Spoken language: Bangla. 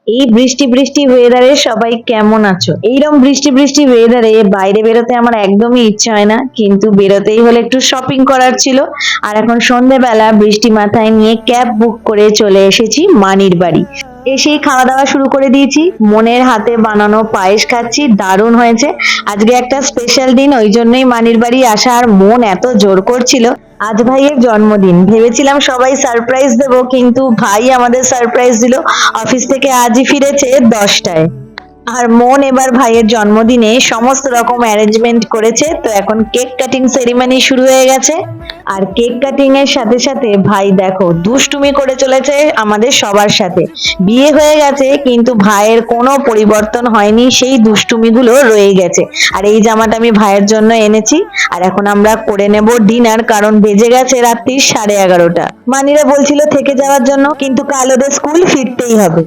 এই বৃষ্টি বৃষ্টি ওয়েদারে সবাই কেমন আছো? এইরকম বৃষ্টি বৃষ্টি ওয়েদারে বাইরে বেরোতে আমার একদমই ইচ্ছা হয় না, কিন্তু বেরোতেই হলে একটু শপিং করার ছিল। আর এখন সন্ধেবেলা বৃষ্টি মাথায় নিয়ে ক্যাব বুক করে চলে এসেছি মানির বাড়ি। এসেই খাওয়া দাওয়া শুরু করে দিয়েছি। মনের হাতে বানানো পায়েস খাচ্ছি, দারুণ হয়েছে। আজকে একটা স্পেশাল দিন, ওই জন্যই মানির বাড়ি আসা। আর মন এত জোর করছিল, আজ ভাইয়ের জন্মদিন, ভেবেছিলাম সবাই সারপ্রাইজ দেবো, কিন্তু ভাই আমাদের সারপ্রাইজ দিল। অফিস থেকে আজই ফিরেছে 10টায়। আর মন এবার ভাইয়ের জন্মদিনে সমস্ত রকম অ্যারেঞ্জমেন্ট করেছে, তো এখন কেক কাটিং সেরিমনি শুরু হয়ে গেছে। আর কেক কাটিং এর সাথে সাথে ভাই দেখো দুষ্টুমি করে চলেছে আমাদের সবার সাথে। বিয়ে হয়ে গেছে কিন্তু ভাইয়ের কোনো পরিবর্তন হয়নি, সেই দুষ্টুমিগুলো রয়ে গেছে। আর এই জামাটা আমি ভাইয়ের জন্য এনেছি। আর এখন আমরা করে নেব ডিনার, কারণ বেজে গেছে রাত্রি 11:30। মানিরা বলছিল থেকে যাওয়ার জন্য, কিন্তু কাল ওদের স্কুল ফিরতেই হবে।